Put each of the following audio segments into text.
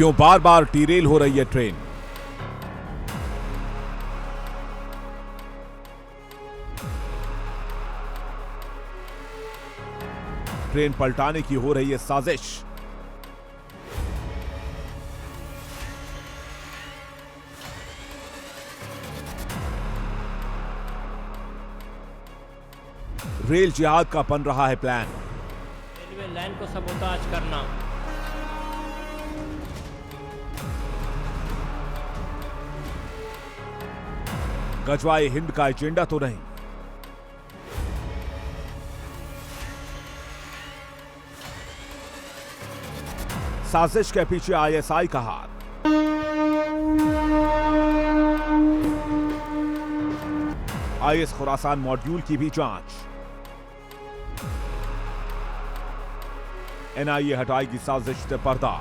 क्यों बार बार डीरेल हो रही है ट्रेन? ट्रेन पलटाने की हो रही है साजिश। रेल जिहाद का बन रहा है प्लान। रेलवे लाइन को सबोताज करना। गजवाए हिंद का एजेंडा तो नहीं। साजिश के पीछे आईएसआई का हाथ। आईएस खुरासान मॉड्यूल की भी जांच। एनआईए हटाएगी साजिश से पर्दा।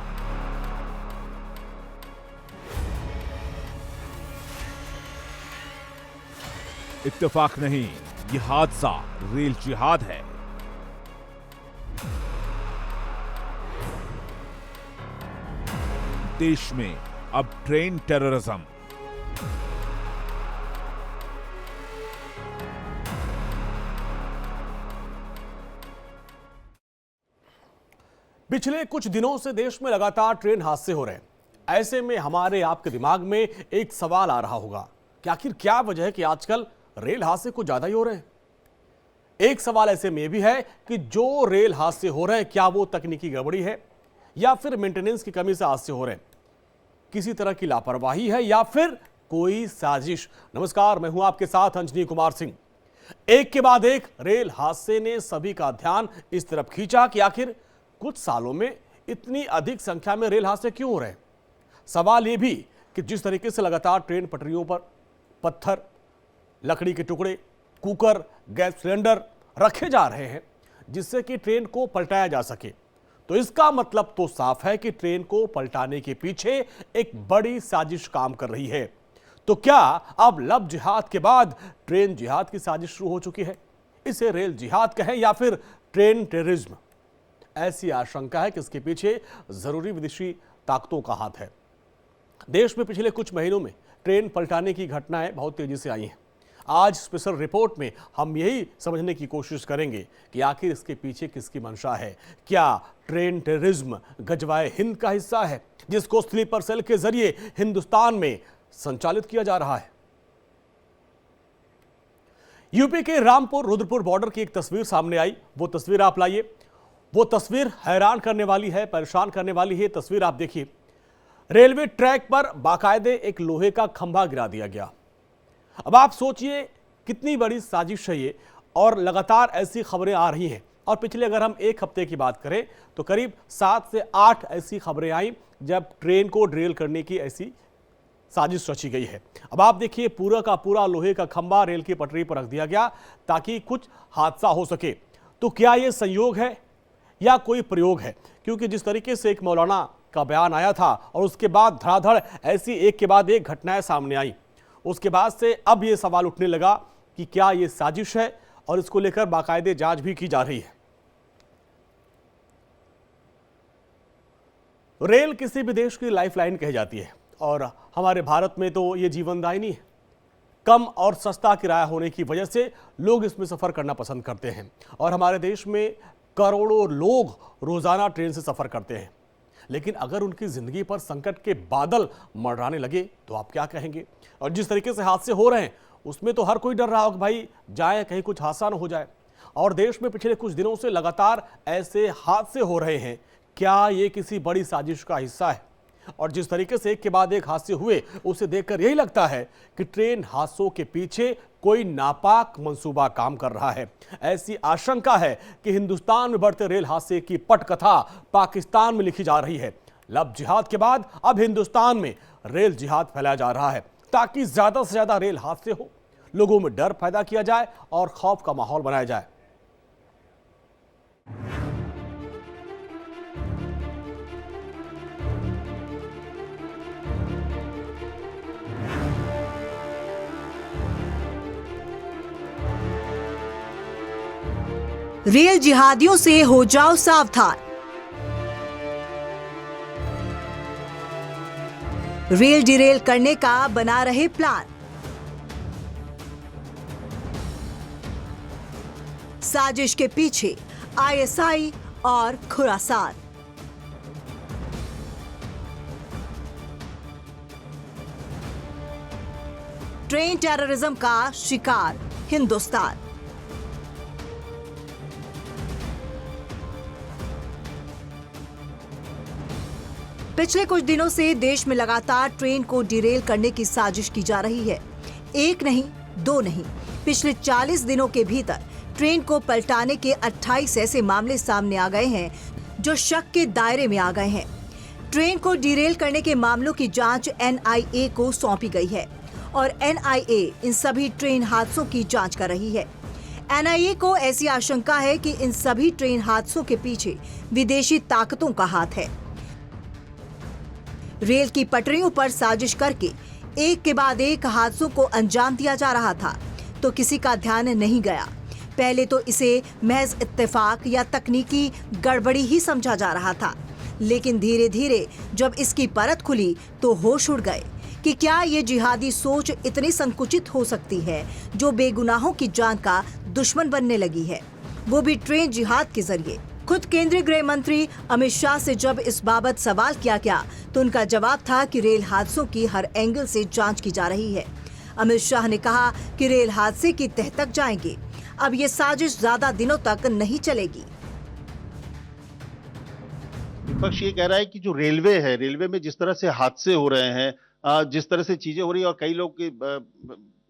इत्तेफाक नहीं, यह हादसा रेल जिहाद है। देश में अब ट्रेन टेररिज्म। पिछले कुछ दिनों से देश में लगातार ट्रेन हादसे हो रहे हैं। ऐसे में हमारे आपके दिमाग में एक सवाल आ रहा होगा कि आखिर क्या वजह है कि आजकल रेल हादसे कुछ ज्यादा ही हो रहे हैं। एक सवाल ऐसे में भी है कि जो रेल हादसे हो रहे हैं, क्या वो तकनीकी गड़बड़ी है या फिर मेंटेनेंस की कमी से हादसे हो रहे हैं, किसी तरह की लापरवाही है या फिर कोई साजिश। नमस्कार, मैं हूं आपके साथ अंजनी कुमार सिंह। एक के बाद एक रेल हादसे ने सभी का ध्यान इस तरफ खींचा कि आखिर कुछ सालों में इतनी अधिक संख्या में रेल हादसे क्यों हो रहे हैं। सवाल यह भी कि जिस तरीके से लगातार ट्रेन पटरियों पर पत्थर, लकड़ी के टुकड़े, कुकर, गैस सिलेंडर रखे जा रहे हैं जिससे कि ट्रेन को पलटाया जा सके, तो इसका मतलब तो साफ है कि ट्रेन को पलटाने के पीछे एक बड़ी साजिश काम कर रही है। तो क्या अब लब जिहाद के बाद ट्रेन जिहाद की साजिश शुरू हो चुकी है? इसे रेल जिहाद कहें या फिर ट्रेन टेररिज्म? ऐसी आशंका है कि इसके पीछे जरूरी विदेशी ताकतों का हाथ है। देश में पिछले कुछ महीनों में ट्रेन पलटाने की घटनाएं बहुत तेजी से आई हैं। आज स्पेशल रिपोर्ट में हम यही समझने की कोशिश करेंगे कि आखिर इसके पीछे किसकी मंशा है। क्या ट्रेन टेररिज्म गजवाए हिंद का हिस्सा है जिसको स्लीपर सेल के जरिए हिंदुस्तान में संचालित किया जा रहा है? यूपी के रामपुर रुद्रपुर बॉर्डर की एक तस्वीर सामने आई। वो तस्वीर आप लाइए। वो तस्वीर हैरान करने वाली है, परेशान करने वाली है। तस्वीर आप देखिए। रेलवे ट्रैक पर बाकायदे एक लोहे का खंभा गिरा दिया गया। अब आप सोचिए कितनी बड़ी साजिश है ये, और लगातार ऐसी खबरें आ रही हैं। और पिछले अगर हम एक हफ्ते की बात करें तो करीब 7 से 8 ऐसी खबरें आई जब ट्रेन को ड्रिल करने की ऐसी साजिश रची गई है। अब आप देखिए, पूरा का पूरा लोहे का खंभा रेल की पटरी पर रख दिया गया ताकि कुछ हादसा हो सके। तो क्या ये संयोग है या कोई प्रयोग है? क्योंकि जिस तरीके से एक मौलाना का बयान आया था और उसके बाद धड़ाधड़ ऐसी एक के बाद एक घटनाएं सामने आई, उसके बाद से अब यह सवाल उठने लगा कि क्या यह साजिश है, और इसको लेकर बाकायदे जांच भी की जा रही है। रेल किसी भी देश की लाइफलाइन कही जाती है और हमारे भारत में तो यह जीवनदायिनी है। कम और सस्ता किराया होने की वजह से लोग इसमें सफर करना पसंद करते हैं और हमारे देश में करोड़ों लोग रोजाना ट्रेन से सफर करते हैं। लेकिन अगर उनकी जिंदगी पर संकट के बादल मंडराने लगे तो आप क्या कहेंगे? और जिस तरीके से हादसे हो रहे हैं उसमें तो हर कोई डर रहा हो कि भाई जाए कहीं कुछ हादसा न हो जाए। और देश में पिछले कुछ दिनों से लगातार ऐसे हादसे हो रहे हैं। क्या ये किसी बड़ी साजिश का हिस्सा है? और जिस तरीके से एक के बाद एक हादसे हुए उसे देखकर यही लगता है कि ट्रेन हादसों के पीछे कोई नापाक मंसूबा काम कर रहा है। ऐसी आशंका है कि हिंदुस्तान में बढ़ते रेल हादसे की पटकथा पाकिस्तान में लिखी जा रही है। लब जिहाद के बाद अब हिंदुस्तान में रेल जिहाद फैलाया जा रहा है ताकि ज्यादा से ज्यादा रेल हादसे हो, लोगों में डर पैदा किया जाए और खौफ का माहौल बनाया जाए। रेल जिहादियों से हो जाओ सावधान। रेल डिरेल करने का बना रहे प्लान। साजिश के पीछे आईएसआई और खुरासान। ट्रेन टेररिज्म का शिकार हिंदुस्तान। पिछले कुछ दिनों से देश में लगातार ट्रेन को डिरेल करने की साजिश की जा रही है। एक नहीं, दो नहीं, पिछले 40 दिनों के भीतर ट्रेन को पलटाने के 28 ऐसे मामले सामने आ गए हैं जो शक के दायरे में आ गए हैं। ट्रेन को डिरेल करने के मामलों की जांच एनआईए को सौंपी गई है और एनआईए इन सभी ट्रेन हादसों की जांच कर रही है। एनआईए को ऐसी आशंका है कि इन सभी ट्रेन हादसों के पीछे विदेशी ताकतों का हाथ है। रेल की पटरियों पर साजिश करके एक के बाद एक हादसों को अंजाम दिया जा रहा था तो किसी का ध्यान नहीं गया। पहले तो इसे महज इत्तेफाक या तकनीकी गड़बड़ी ही समझा जा रहा था, लेकिन धीरे धीरे जब इसकी परत खुली तो होश उड़ गए कि क्या ये जिहादी सोच इतनी संकुचित हो सकती है जो बेगुनाहों की जान का दुश्मन बनने लगी है, वो भी ट्रेन जिहाद के जरिए। खुद केंद्रीय गृह मंत्री अमित शाह से जब इस बाबत सवाल किया गया तो उनका जवाब था कि रेल हादसों की हर एंगल से जांच की जा रही है। अमित शाह ने कहा कि रेल हादसे की तह तक जाएंगे, अब ये साजिश ज्यादा दिनों तक नहीं चलेगी। विपक्ष ये कह रहा है कि जो रेलवे है, रेलवे में जिस तरह से हादसे हो रहे हैं, जिस तरह से चीजें हो रही है, और कई लोग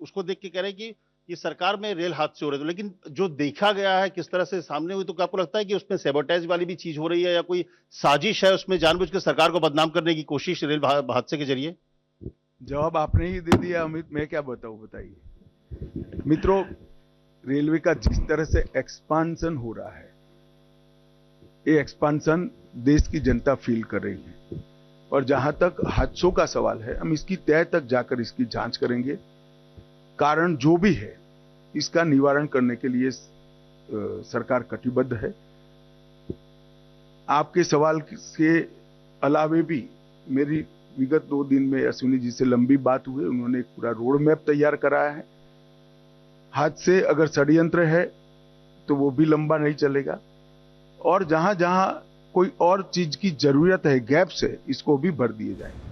उसको देख के कह रहे हैं कि ये सरकार में रेल हादसे हो रहे थे, लेकिन जो देखा गया है किस तरह से सामने हुई, तो क्या आपको लगता है कि उसमें सैबोटेज वाली भी चीज हो रही है या कोई साजिश है उसमें जानबूझ के सरकार को बदनाम करने की कोशिश रेल हादसे के जरिए? जवाब आपने ही दे दिया अमित, मैं क्या बताऊं, बताइए। मित्रों, रेलवे का जिस तरह से एक्सपांशन हो रहा है, ये एक्सपांशन देश की जनता फील कर रही है, और जहां तक हादसों का सवाल है, हम इसकी तह तक जाकर इसकी जांच करेंगे। कारण जो भी है इसका निवारण करने के लिए सरकार कटिबद्ध है। आपके सवाल के अलावे भी मेरी विगत 2 दिन में अश्विनी जी से लंबी बात हुई, उन्होंने एक पूरा रोड मैप तैयार कराया है। हादसे अगर षड्यंत्र है तो वो भी लंबा नहीं चलेगा, और जहां जहां कोई और चीज की जरूरत है, गैप्स है, इसको भी भर दिए जाएंगे।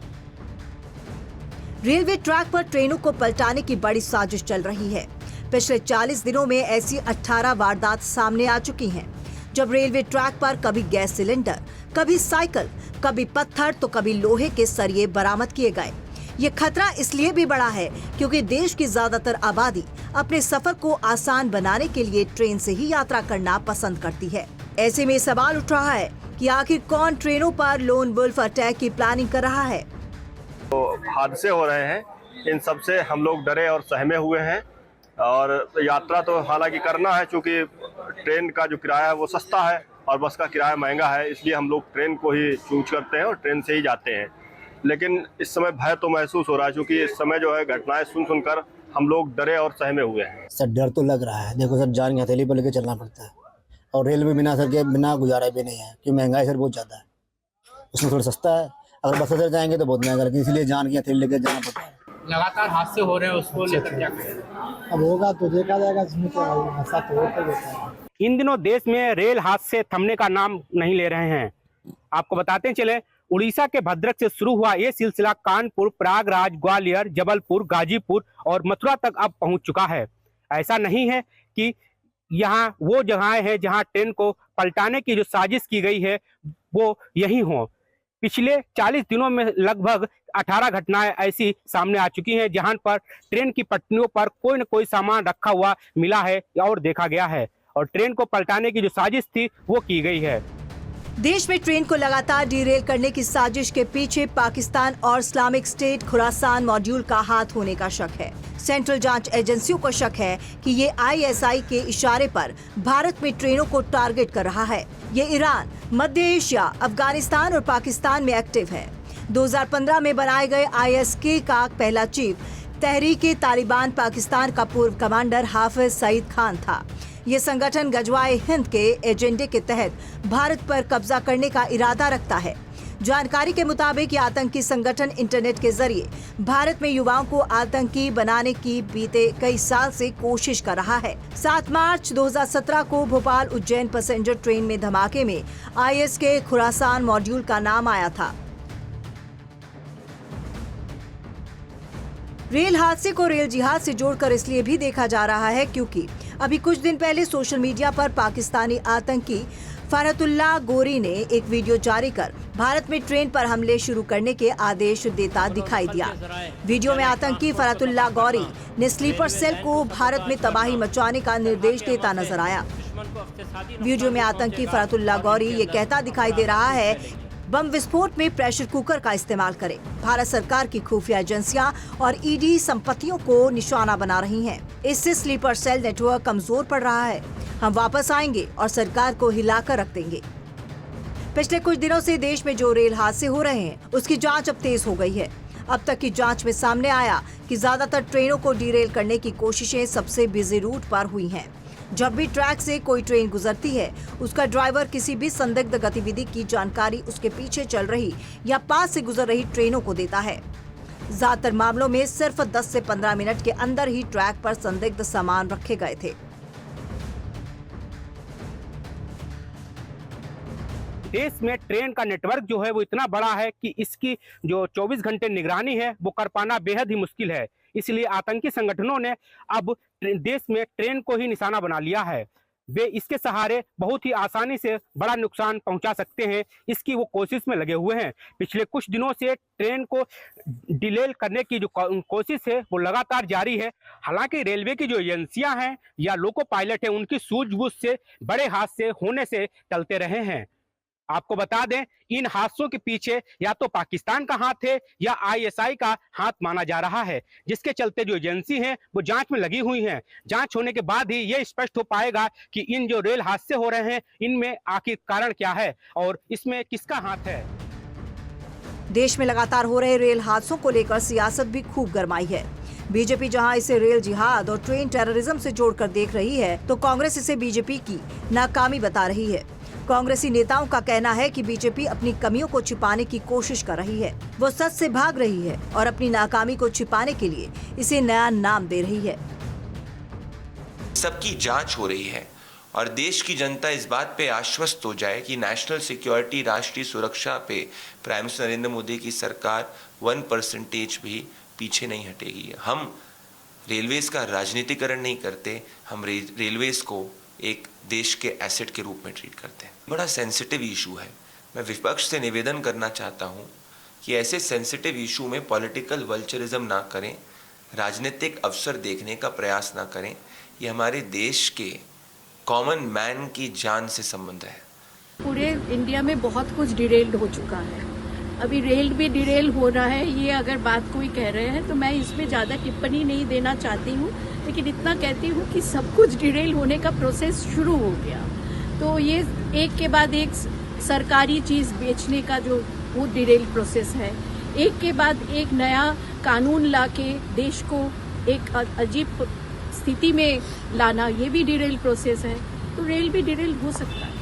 रेलवे ट्रैक पर ट्रेनों को पलटाने की बड़ी साजिश चल रही है। पिछले 40 दिनों में ऐसी 18 वारदात सामने आ चुकी हैं। जब रेलवे ट्रैक पर कभी गैस सिलेंडर, कभी साइकिल, कभी पत्थर तो कभी लोहे के सरिये बरामद किए गए। ये खतरा इसलिए भी बड़ा है क्योंकि देश की ज्यादातर आबादी अपने सफर को आसान बनाने के लिए ट्रेन से ही यात्रा करना पसंद करती है। ऐसे में सवाल उठ रहा है कि आखिर कौन ट्रेनों पर लोन वुल्फ अटैक की प्लानिंग कर रहा है। तो हादसे हो रहे हैं, इन सब से हम लोग डरे और सहमे हुए हैं, और यात्रा तो हालांकि करना है, क्योंकि ट्रेन का जो किराया है वो सस्ता है और बस का किराया महंगा है, इसलिए हम लोग ट्रेन को ही चूज करते हैं और ट्रेन से ही जाते हैं। लेकिन इस समय भय तो महसूस हो रहा है, क्योंकि इस समय जो है घटनाएं सुनकर हम लोग डरे और सहमे हुए हैं। सर डर तो लग रहा है, देखो सर, जान की हथेली पर लेकर चलना पड़ता है, और रेल में बिना सर के बिना गुजारा भी नहीं है, क्योंकि महंगाई सर बहुत ज़्यादा है। उसमें थोड़ा सस्ता है, अगर बस से जाएंगे तो बहुत महंगा, लेकिन इसलिए जान की हथेली लेकर जाना पड़ता है। लगातार हादसे हो रहे हैं, उसको लेकर क्या करें? अब होगा तो देखा जाएगा, इसमें क्या हादसा तो होता है। इन दिनों देश में रेल हादसे थमने का नाम नहीं ले रहे हैं। आपको बताते चले, उड़ीसा के भद्रक से शुरू हुआ ये सिलसिला कानपुर, प्रयागराज, ग्वालियर, जबलपुर, गाजीपुर और मथुरा तक अब पहुंच चुका है। ऐसा नहीं है कि यहाँ वो जगहें हैं जहां ट्रेन को पलटाने की जो साजिश की गई है वो यही हो। पिछले 40 दिनों में लगभग 18 घटनाएं ऐसी सामने आ चुकी हैं जहां पर ट्रेन की पटरियों पर कोई न कोई सामान रखा हुआ मिला है और देखा गया है, और ट्रेन को पलटाने की जो साजिश थी वो की गई है। देश में ट्रेन को लगातार डिरेल करने की साजिश के पीछे पाकिस्तान और इस्लामिक स्टेट खुरासान मॉड्यूल का हाथ होने का शक है। सेंट्रल जांच एजेंसियों को शक है कि ये आईएसआई के इशारे पर भारत में ट्रेनों को टारगेट कर रहा है। ये ईरान, मध्य एशिया, अफगानिस्तान और पाकिस्तान में एक्टिव है। 2015 में बनाए गए आईएसके का पहला चीफ तहरीक-ए-तालिबान पाकिस्तान का पूर्व कमांडर हाफिज सईद खान था। ये संगठन गजवाए हिंद के एजेंडे के तहत भारत पर कब्जा करने का इरादा रखता है। जानकारी के मुताबिक ये आतंकी संगठन इंटरनेट के जरिए भारत में युवाओं को आतंकी बनाने की बीते कई साल से कोशिश कर रहा है। 7 मार्च 2017 को भोपाल उज्जैन पैसेंजर ट्रेन में धमाके में आईएस के खुरासान मॉड्यूल का नाम आया था। रेल हादसे को रेल जिहाद से जोड़कर इसलिए भी देखा जा रहा है क्योंकि अभी कुछ दिन पहले सोशल मीडिया पर पाकिस्तानी आतंकी फरहतुल्लाह गोरी ने एक वीडियो जारी कर भारत में ट्रेन पर हमले शुरू करने के आदेश देता दिखाई दिया। वीडियो में आतंकी फरहतुल्लाह गोरी ने स्लीपर सेल को भारत में तबाही मचाने का निर्देश देता नजर आया। वीडियो में आतंकी फरहतुल्लाह गोरी ये कहता दिखाई दे रहा है बम विस्फोट में प्रेशर कुकर का इस्तेमाल करें। भारत सरकार की खुफिया एजेंसियां और ईडी संपत्तियों को निशाना बना रही हैं। इससे स्लीपर सेल नेटवर्क कमजोर पड़ रहा है। हम वापस आएंगे और सरकार को हिलाकर रख देंगे। पिछले कुछ दिनों से देश में जो रेल हादसे हो रहे हैं उसकी जांच अब तेज हो गई है। अब तक की जांच में सामने आया कि ज्यादातर ट्रेनों को डीरेल करने की कोशिशें सबसे बिजी रूट पर हुई हैं। जब भी ट्रैक से कोई ट्रेन गुजरती है उसका ड्राइवर किसी भी संदिग्ध गतिविधि की जानकारी उसके पीछे चल रही या पास से गुजर रही ट्रेनों को देता है। ज्यादातर मामलों में सिर्फ 10 से 15 मिनट के अंदर ही ट्रैक पर संदिग्ध सामान रखे गए थे। देश में ट्रेन का नेटवर्क जो है वो इतना बड़ा है कि इसकी जो 24 घंटे निगरानी है वो कर पाना बेहद ही मुश्किल है। इसलिए आतंकी संगठनों ने अब देश में ट्रेन को ही निशाना बना लिया है। वे इसके सहारे बहुत ही आसानी से बड़ा नुकसान पहुंचा सकते हैं, इसकी वो कोशिश में लगे हुए हैं। पिछले कुछ दिनों से ट्रेन को डिले करने की जो कोशिश है वो लगातार जारी है। हालांकि रेलवे की जो एजेंसियां हैं या लोको पायलट हैं उनकी सूझबूझ से बड़े हादसे होने से टलते रहे हैं। आपको बता दें इन हादसों के पीछे या तो पाकिस्तान का हाथ है या आईएसआई का हाथ माना जा रहा है, जिसके चलते जो एजेंसी हैं वो जांच में लगी हुई हैं। जांच होने के बाद ही ये स्पष्ट हो पाएगा कि इन जो रेल हादसे हो रहे हैं इनमें आखिर कारण क्या है और इसमें किसका हाथ है। देश में लगातार हो रहे रेल हादसों को लेकर सियासत भी खूब गरमाई है। बीजेपी जहां इसे रेल जिहाद और ट्रेन टेररिज्म से जोड़कर देख रही है तो कांग्रेस इसे बीजेपी की नाकामी बता रही है। कांग्रेसी नेताओं का कहना है कि बीजेपी अपनी कमियों को छिपाने की कोशिश कर रही है। वो सच से भाग रही है और अपनी नाकामी को छिपाने के लिए इसे नया नाम दे रही है। सबकी जांच हो रही है और देश की जनता इस बात पे आश्वस्त हो जाए कि नेशनल सिक्योरिटी, राष्ट्रीय सुरक्षा पे प्राइम मिनिस्टर नरेंद्र मोदी की सरकार 1% भी पीछे नहीं हटेगी। हम रेलवेज का राजनीतिकरण नहीं करते, हम रेलवेज को एक देश के एसेट के रूप में ट्रीट करते हैं। बड़ा सेंसिटिव इशू है। मैं विपक्ष से निवेदन करना चाहता हूं कि ऐसे सेंसिटिव इशू में पॉलिटिकल वल्चरिज्म ना करें, राजनीतिक अवसर देखने का प्रयास ना करें। ये हमारे देश के कॉमन मैन की जान से संबंध है। पूरे इंडिया में बहुत कुछ डिरेल्ड हो चुका है, अभी रेल भी डिरेल हो रहा है। ये अगर बात कोई कह रहे हैं तो मैं इसमें ज़्यादा टिप्पणी नहीं देना चाहती हूँ, लेकिन इतना कहती हूँ कि सब कुछ डिरेल होने का प्रोसेस शुरू हो गया। तो ये एक के बाद एक सरकारी चीज़ बेचने का जो वो डिरेल प्रोसेस है, एक के बाद एक नया कानून लाके देश को एक अजीब स्थिति में लाना, ये भी डिरेल प्रोसेस है। तो रेल भी डिरेल हो सकता है।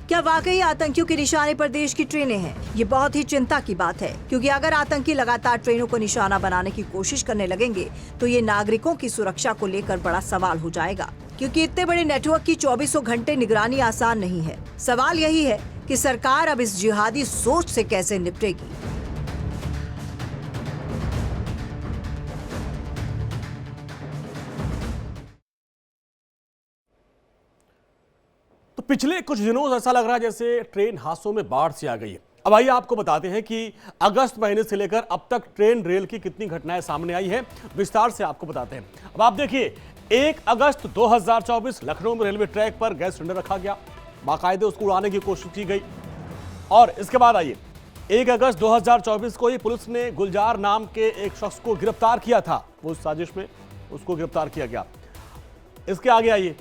क्या वाकई आतंकियों के निशाने पर देश की ट्रेनें हैं? ये बहुत ही चिंता की बात है, क्योंकि अगर आतंकी लगातार ट्रेनों को निशाना बनाने की कोशिश करने लगेंगे तो ये नागरिकों की सुरक्षा को लेकर बड़ा सवाल हो जाएगा। क्योंकि इतने बड़े नेटवर्क की 24 घंटे निगरानी आसान नहीं है। सवाल यही है कि सरकार अब इस जिहादी सोच से कैसे निपटेगी। तो पिछले कुछ दिनों से ऐसा लग रहा है जैसे ट्रेन हादसों में बाढ़ सी आ गई है। अब आइए आपको बताते हैं कि अगस्त महीने से लेकर अब तक ट्रेन रेल की कितनी घटनाएं सामने आई है, विस्तार से आपको बताते हैं। अब आप देखिए 1 अगस्त 2024 लखनऊ में रेलवे ट्रैक पर गैस सिलेंडर रखा गया, बाकायदे उसको उड़ाने की कोशिश की गई। और इसके बाद आइए 1 अगस्त 2024 को ही पुलिस ने गुलजार नाम के एक शख्स को गिरफ्तार किया था, वो साजिश में उसको गिरफ्तार किया गया। इसके आगे आइए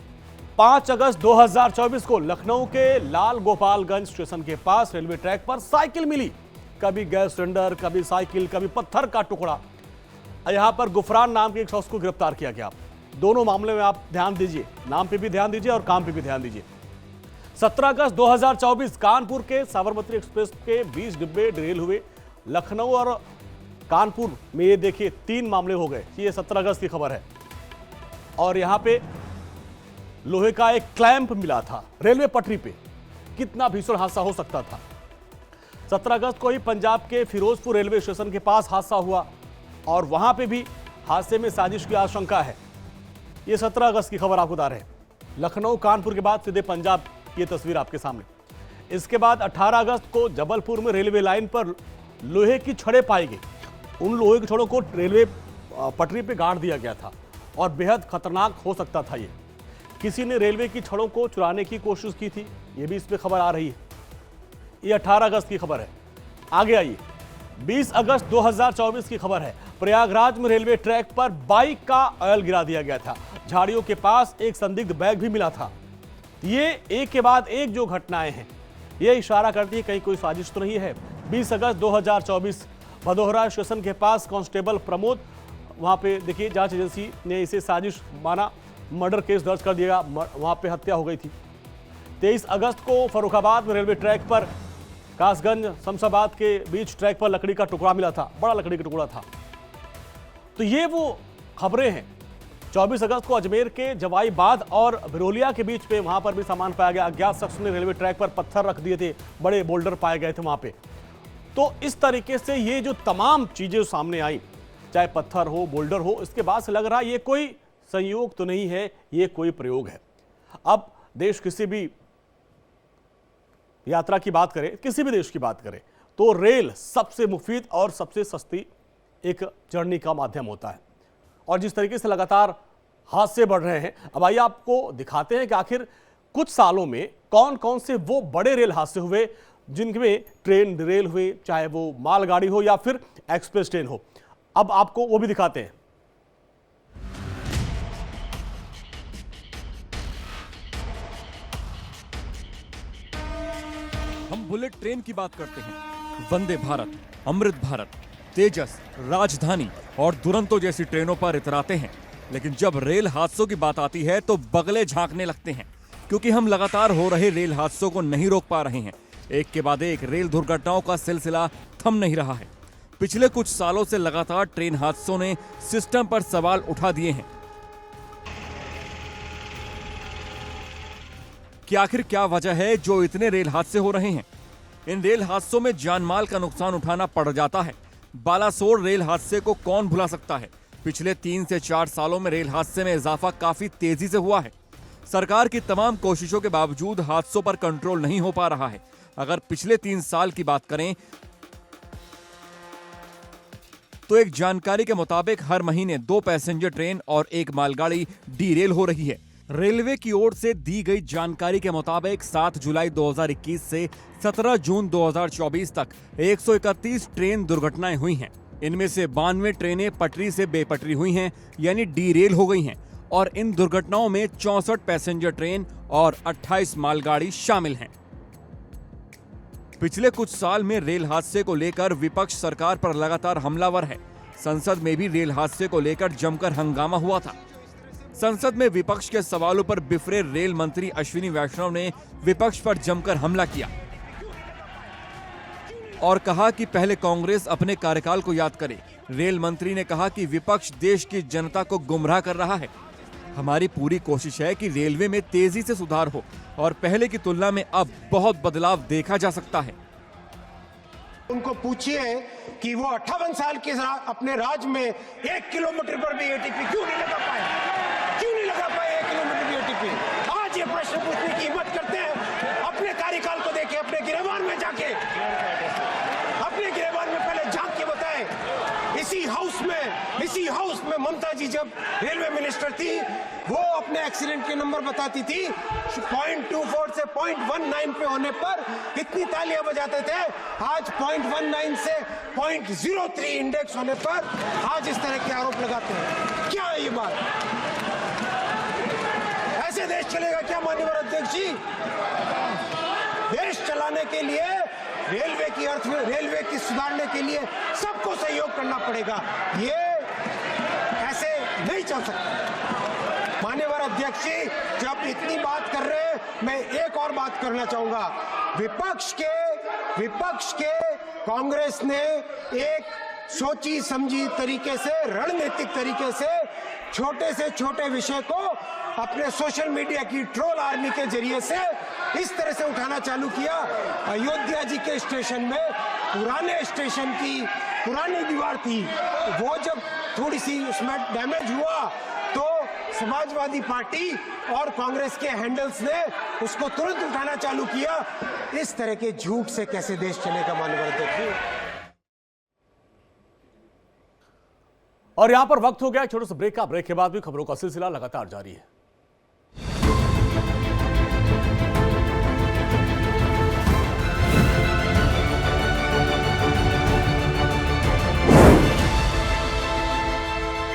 5 अगस्त 2024 को लखनऊ के लाल गोपालगंज स्टेशन के पास रेलवे ट्रैक पर साइकिल मिली, कभी गैस सिलेंडर, कभी साइकिल, कभी पत्थर का टुकड़ा। यहां पर गुफरान नाम के एक शख्स को गिरफ्तार किया गया। दोनों मामले में आप ध्यान दीजिए, नाम पे भी ध्यान दीजिए और काम पे भी ध्यान दीजिए। 17 अगस्त 2024 कानपुर के साबरमती एक्सप्रेस के 20 डिब्बे डिरेल हुए। लखनऊ और कानपुर में ये देखिए 3 मामले हो गए। ये 17 अगस्त की खबर है। और यहां पे लोहे का एक क्लैंप मिला था रेलवे पटरी पे। कितना भीषण हादसा हो सकता था। 17 अगस्त को ही पंजाब के फिरोजपुर रेलवे स्टेशन के पास हादसा हुआ और वहां पे भी हादसे में साजिश की आशंका है। ये 17 अगस्त की खबर आपको बता रहे हैं। लखनऊ कानपुर के बाद सीधे पंजाब की तस्वीर आपके सामने। इसके बाद 18 अगस्त को जबलपुर में रेलवे लाइन पर लोहे की छड़ें पाई गई। उन लोहे की छड़ों को रेलवे पटरी पे गाड़ दिया गया था और बेहद खतरनाक हो सकता था। ये किसी ने रेलवे की छड़ों को चुराने की कोशिश की थी, ये भी इसमें खबर आ रही है। ये 18 अगस्त की खबर है। आगे आइए, 20 अगस्त 2024 की खबर है। प्रयागराज में रेलवे ट्रैक पर बाइक का ऑयल गिरा दिया गया था। झाड़ियों के पास एक संदिग्ध बैग भी मिला था। ये एक के बाद एक जो घटनाएं हैं, ये इशारा करती है कहीं कोई साजिश तो नहीं है। 20 अगस्त 2024 भदोहरा स्टेशन के पास कांस्टेबल प्रमोद, वहां पे देखिए जांच एजेंसी ने इसे साजिश माना, मर्डर केस दर्ज कर दिया। वहां पे हत्या हो गई थी। 23 अगस्त को फर्रुखाबाद में रेलवे ट्रैक पर कासगंज शमशाबाद के बीच ट्रैक पर लकड़ी का टुकड़ा मिला था। बड़ा लकड़ी का टुकड़ा था। तो ये वो खबरें हैं। 24 अगस्त को अजमेर के जवाईबाद और बिरोलिया के बीच पे वहां पर भी सामान पाया गया। अज्ञात शख्स ने रेलवे ट्रैक पर पत्थर रख दिए थे, बड़े बोल्डर पाए गए थे वहां पे। तो इस तरीके से ये जो तमाम चीजें सामने आई, चाहे पत्थर हो, बोल्डर हो, इसके बाद से लग रहा है ये कोई संयोग तो नहीं है, ये कोई प्रयोग है। अब देश किसी भी यात्रा की बात करे, किसी भी देश की बात करे, तो रेल सबसे मुफीद और सबसे सस्ती एक जर्नी का माध्यम होता है। और जिस तरीके से लगातार हादसे बढ़ रहे हैं, अब आइए आपको दिखाते हैं कि आखिर कुछ सालों में कौन कौन से वो बड़े रेल हादसे हुए जिनमें ट्रेन डिरेल हुए, चाहे वो मालगाड़ी हो या फिर एक्सप्रेस ट्रेन हो। अब आपको वो भी दिखाते हैं। हम बुलेट ट्रेन की बात करते हैं। वंदे भारत, अमृत भारत, तेजस, राजधानी और दुरंतो जैसी ट्रेनों पर इतराते हैं, लेकिन जब रेल हादसों की बात आती है तो बगले झांकने लगते हैं, क्योंकि हम लगातार हो रहे रेल हादसों को नहीं रोक पा रहे हैं। एक के बाद एक रेल दुर्घटनाओं का सिलसिला थम नहीं रहा है। पिछले कुछ सालों से लगातार ट्रेन हादसों ने सिस्टम पर सवाल उठा दिए हैं कि आखिर क्या वजह है जो इतने रेल हादसे हो रहे हैं। इन रेल हादसों में जानमाल का नुकसान उठाना पड़ जाता है। बालासोर रेल हादसे को कौन भुला सकता है। पिछले 3 से 4 सालों में रेल हादसे में इजाफा काफी तेजी से हुआ है। सरकार की तमाम कोशिशों के बावजूद हादसों पर कंट्रोल नहीं हो पा रहा है। अगर पिछले 3 साल की बात करें तो एक जानकारी के मुताबिक हर महीने 2 पैसेंजर ट्रेन और 1 मालगाड़ी डीरेल हो रही है। रेलवे की ओर से दी गई जानकारी के मुताबिक 7 जुलाई 2021 से 17 जून 2024 तक 131 ट्रेन दुर्घटनाएं हुई हैं। इनमें से 92 ट्रेनें पटरी से बेपटरी हुई हैं, यानी डीरेल हो गई हैं, और इन दुर्घटनाओं में 64 पैसेंजर ट्रेन और 28 मालगाड़ी शामिल हैं। पिछले कुछ साल में रेल हादसे को लेकर विपक्ष सरकार पर लगातार हमलावर है। संसद में भी रेल हादसे को लेकर जमकर हंगामा हुआ था। संसद में विपक्ष के सवालों पर बिफरे रेल मंत्री अश्विनी वैष्णव ने विपक्ष पर जमकर हमला किया और कहा कि पहले कांग्रेस अपने कार्यकाल को याद करे। रेल मंत्री ने कहा कि विपक्ष देश की जनता को गुमराह कर रहा है। हमारी पूरी कोशिश है कि रेलवे में तेजी से सुधार हो और पहले की तुलना में अब बहुत बदलाव देखा जा सकता है। उनको पूछिए कि वो 58 साल के अपने राज में 1 किलोमीटर पर भी एटीपी क्यों नहीं लगा पाए, 1 किलोमीटर भी एटीपी। आज ये प्रश्न पूछने की हिम्मत करते हैं। अपने कार्यकाल को देखें, अपने गिरेबान में जाके, अपने गिरेबान में पहले झांक के बताएं। इसी हाउस में ममता जी जब रेलवे मिनिस्टर थी, वो अपने एक्सीडेंट के नंबर बताती थी। 0.24 से 0.19 पे होने पर कितनी तालियां बजाते थे। आज 0.19 से 0.03 इंडेक्स होने पर आज इस तरह के आरोप लगाते हैं। क्या है ये बात? ऐसे देश चलेगा क्या माननीय अध्यक्ष जी? देश चलाने के लिए रेलवे की सुधारने के लिए सबको सहयोग करना पड़ेगा। ये ऐसे नहीं चल सकता। मान्यवर अध्यक्ष जी, जब इतनी बात कर रहे हैं, मैं एक और बात करना चाहूंगा। विपक्ष के कांग्रेस ने एक सोची समझी तरीके से, रणनीतिक तरीके से छोटे विषय को अपने सोशल मीडिया की ट्रोल आर्मी के जरिए से इस तरह से उठाना चालू किया। अयोध्या जी के स्टेशन में पुराने स्टेशन की पुरानी दीवार थी, वो जब थोड़ी सी उसमें डैमेज हुआ तो समाजवादी पार्टी और कांग्रेस के हैंडल्स ने उसको तुरंत उठाना चालू किया। इस तरह के झूठ से कैसे देश चलेगा, माननीय अध्यक्ष। और यहां पर वक्त हो गया छोटे से ब्रेक का। ब्रेक के बाद भी खबरों का सिलसिला लगातार जारी है।